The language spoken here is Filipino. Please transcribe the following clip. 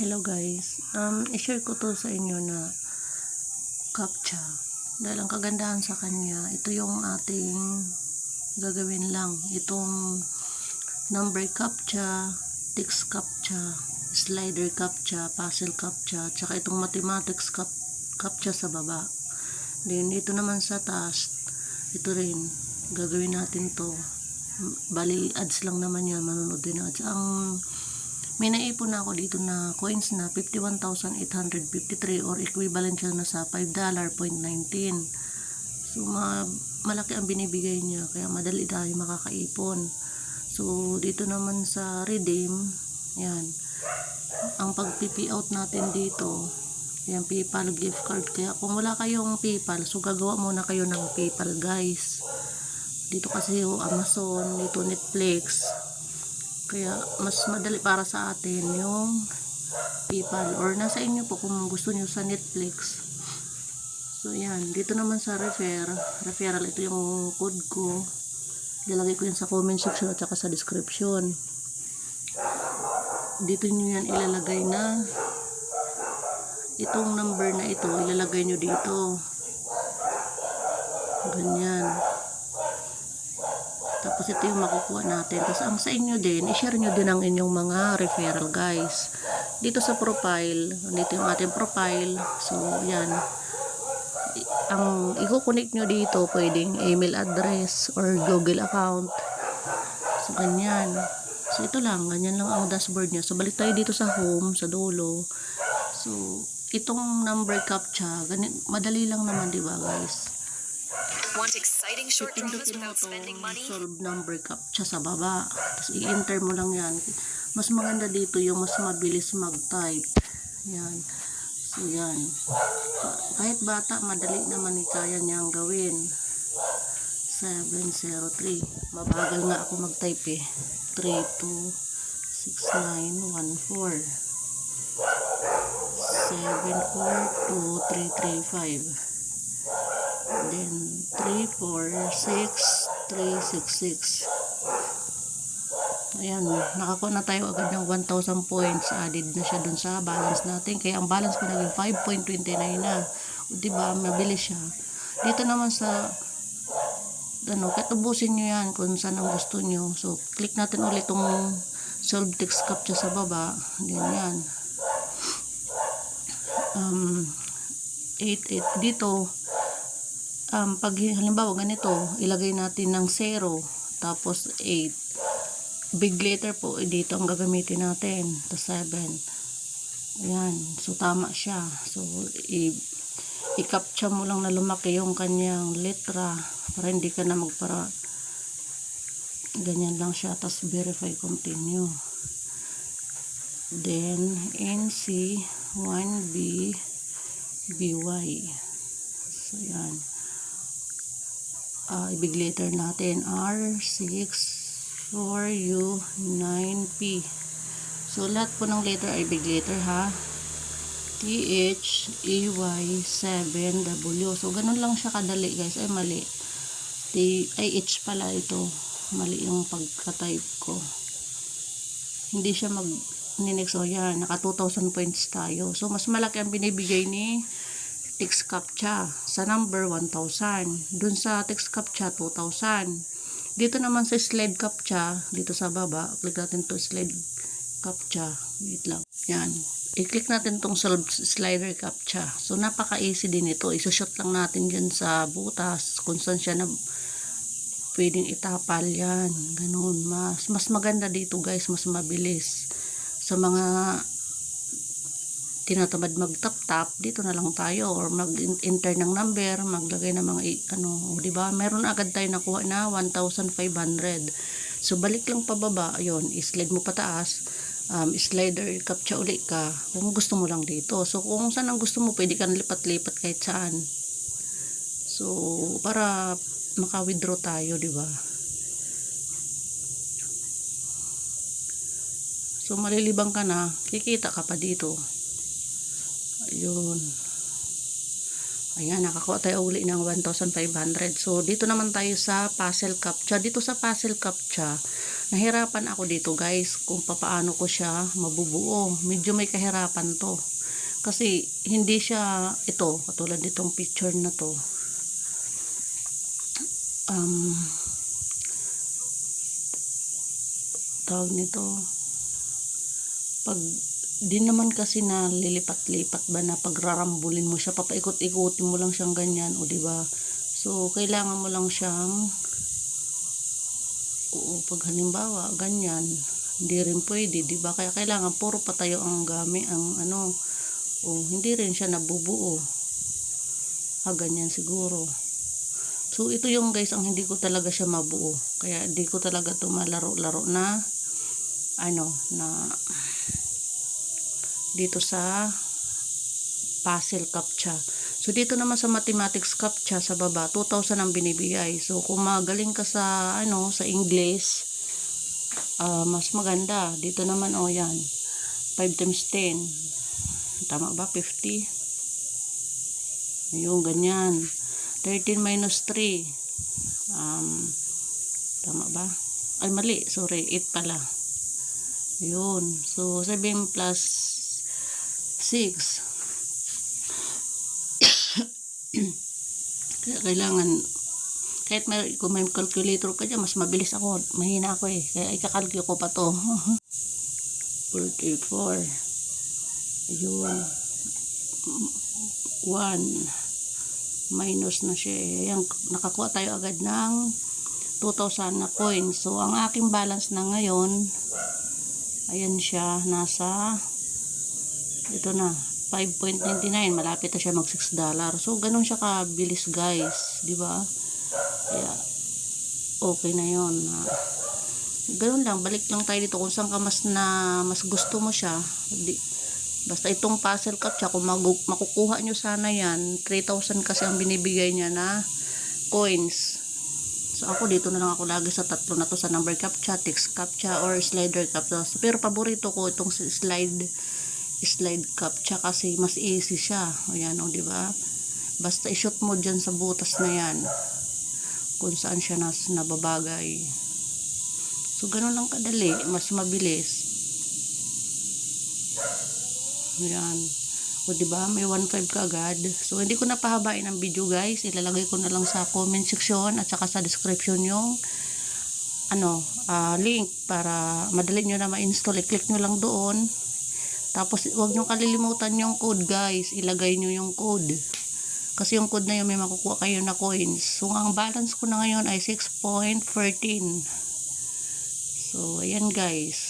Hello guys, i-share ko to sa inyo na CAPTCHA dahil ang kagandahan sa kanya, ito yung ating gagawin lang, itong number CAPTCHA, text CAPTCHA, slider CAPTCHA, puzzle CAPTCHA, tsaka itong mathematics CAPTCHA sa baba. Then dito naman sa taas, ito rin gagawin natin to, bali ads lang naman yan, manunod din ads. May naipon na ako dito na coins na 51,853 or equivalent siya na sa $5.19. So, malaki ang binibigay niya. Kaya madali tayo makakaipon. So, dito naman sa redeem, yan. Ang pag-PP out natin dito, yan, PayPal gift card. Kaya kung wala kayong PayPal, so gagawa muna kayo ng PayPal guys. Dito kasi yung Amazon, dito Netflix. Kaya mas madali para sa atin yung PayPal or nasa inyo po kung gusto nyo sa Netflix. So yan, dito naman sa referral, ito yung code ko. Ilalagay ko yan sa comment section at saka sa description. Dito nyo yan ilalagay na itong number na ito, ilalagay nyo dito. Ganyan. Tapos ito yung makukuha natin. Tapos ang sa inyo din, i-share nyo din ang inyong mga referral guys. Dito sa profile, dito yung ating profile. So yan. Ang i-connect nyo dito, pwedeng email address or Google account. So ganyan. So ito lang, ganyan lang ang dashboard niya. So balik tayo dito sa home, sa dulo. So itong number CAPTCHA, madali lang naman, di ba guys? Want exciting short dramas without spending money? Solve number CAPTCHA sa baba. Tapos i-enter mo lang yan. Mas maganda dito yung mas mabilis mag-type. Yan. So yan. Kahit bata, madali naman kaya niyang gawin. 703. Mabagal nga ako mag-type eh. 326914. 742335. Then 346366. Ayan, nakakuha na tayo agad ng 1,000 points. Added na siya dun sa balance natin. Kaya ang balance ko naging 5.29 na. O diba, mabilis siya. Dito naman sa katubusin nyo yan kung saan ang gusto nyo. So, click natin ulit itong solve text CAPTCHA sa baba. Ganyan. 88 dito. Pag halimbawa ganito, ilagay natin ng 0 tapos 8. Big letter po dito ang gagamitin natin. Tapos 7. Ayan. So tama siya. So i-captcha mo lang na lumaki yung kanyang letra para hindi ka na magpara. Ganyan lang siya. Tapos verify continue. Then NC 1B BY. So yan. Big letter natin R64U9P. So lahat po ng letter ay big letter ha. THEY7W. So ganun lang siya kadali guys. Ay mali. H pala ito. Mali yung pagka-type ko. Hindi siya mag-next. So yan. Naka 2,000 points tayo. So mas malaki ang binibigay ni text CAPTCHA sa number 1,000. Dun sa text CAPTCHA 2,000. Dito naman sa slide CAPTCHA, dito sa baba, click natin to slide CAPTCHA. Wait lang. Yan. I-click natin tong slider CAPTCHA. So napaka-easy din ito. Isushoot lang natin dyan sa butas kung saan siya na pwedeng itapal yan. Ganun. Mas maganda dito guys. Mas mabilis. Sa mga tinatamad mag-tap-tap, dito na lang tayo or mag-enter ng number, maglagay ng mga di ba? Meron agad tayo nakuha na 1,500. So balik lang pababa, ayun, i-slide mo pataas, slider CAPTCHA uli ka kung gusto mo lang dito. So kung saan ang gusto mo, pwede ka lipat-lipat kahit saan. So para maka-withdraw tayo, di ba? So malilibang ka na, kikita ka pa dito. Ayun. Ayan, nakakuha tayo uli ng 1,500. So, dito naman tayo sa puzzle CAPTCHA. Dito sa puzzle CAPTCHA, Nahirapan ako dito guys kung papaano ko siya mabubuo. Medyo may kahirapan to. Kasi hindi siya ito, katulad nitong picture na to. Tawag nito, pag di naman kasi na lilipat-lipat ba na pagrarambulin mo siya, papaikot-ikutin mo lang siyang ganyan, o di ba? So kailangan mo lang siyang, pag halimbawa ganyan, hindi rin pwede, di ba? Kaya kailangan puro patayo ang gamit, ang ano, hindi rin siya nabubuo. Ganyan siguro. So ito yung guys, ang hindi ko talaga siya mabuo. Kaya hindi ko talaga to malaro-laro na na dito sa puzzle CAPTCHA. So dito naman sa mathematics CAPTCHA sa baba 2,000 ang binibigay. So kung magaling ka sa sa English, mas maganda. Dito naman yan 5 times 10, tama ba? 50. Yung ganyan. 13 minus 3, tama ba? Ay mali, sorry, 8 pala. Yun. So 7 plus 6. Kaya kailangan, kahit kung may calculator ka dyan, mas mabilis ako. Mahina ako eh. Kaya ikakalkyo ko pa to. 44. Yun. 1. Minus na siya eh. Ayan, nakakuha tayo agad ng 2,000 na coins. So, ang aking balance na ngayon, ayan siya, nasa, ito na, 5.99. Malapit na siya mag $6. So, ganun siya kabilis guys. Diba? Kaya, okay na yun. Ganun lang, balik lang tayo dito kung saan ka mas gusto mo siya. Basta itong puzzle CAPTCHA, kung makukuha nyo sana yan, 3,000 kasi ang binibigay niya na coins. So ako dito na lang ako lagi sa tatlo na to, sa number CAPTCHA, text CAPTCHA, or slider CAPTCHA. Pero paborito ko itong slide CAPTCHA kasi mas easy siya. Ayan, di ba? Basta i-shoot mo dyan sa butas na yan kung saan siya nababagay. So ganun lang kadali, mas mabilis. Ayan. O diba, may 1.5 ka agad. So hindi ko na pahabain ang video guys. Ilalagay ko na lang sa comment section at saka sa description yung link para madali nyo na ma-install. I-click nyo lang doon. Tapos huwag nyo kalilimutan yung code guys. Ilagay nyo yung code. Kasi yung code na yun may makukuha kayo na coins. So ang balance ko na ngayon ay 6.14. So ayan guys.